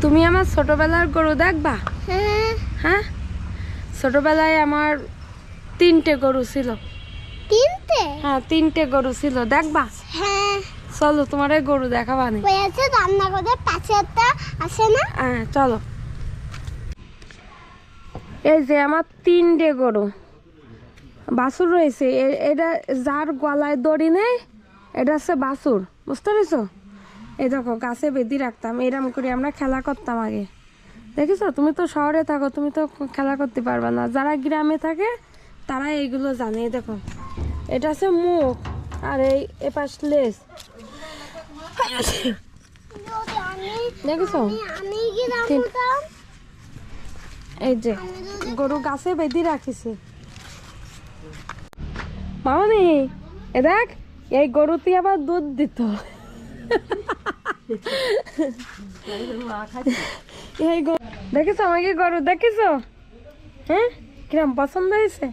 তুমি আমার ছোটবেলার গরু দেখবা? হ্যাঁ, ছোটবেলায় আমার 3টে গরু ছিল। 3টে? হ্যাঁ, 3টে গরু ছিল, দেখবা? হ্যাঁ। চলো তোমার গরু দেখাবানি। ওই আছে রান্নাঘরের পাশে একটা আছে না? হ্যাঁ চলো। এই যে আমার 3টে গরু, বাছুর রয়েছে। এটা যার গলায় দড়ি নেই, এটা হচ্ছে বাছুর, বুঝতে পেরেছো? এই দেখো গাছে বেঁধে রাখতাম, এরম করে আমরা খেলা করতাম আগে। দেখেছো? তুমি তো শহরে থাকো, তুমি তো খেলা করতে পারবে না। যারা গ্রামে থাকে তারা এইগুলো জানে। এই দেখো, এটা হচ্ছে মুখ, আর এই এপাশ লেজ। দেখেছো? আমি কি রাখতাম? এই যে গরু গাছে বেঁধে রাখিছি। মামনি, এ দেখ, এই গরুটি আবার দুধ দিত। এই দেখেছো আমাকে গরু, দেখেছো? হ্যাঁ, কিরম পছন্দ হয়েছে?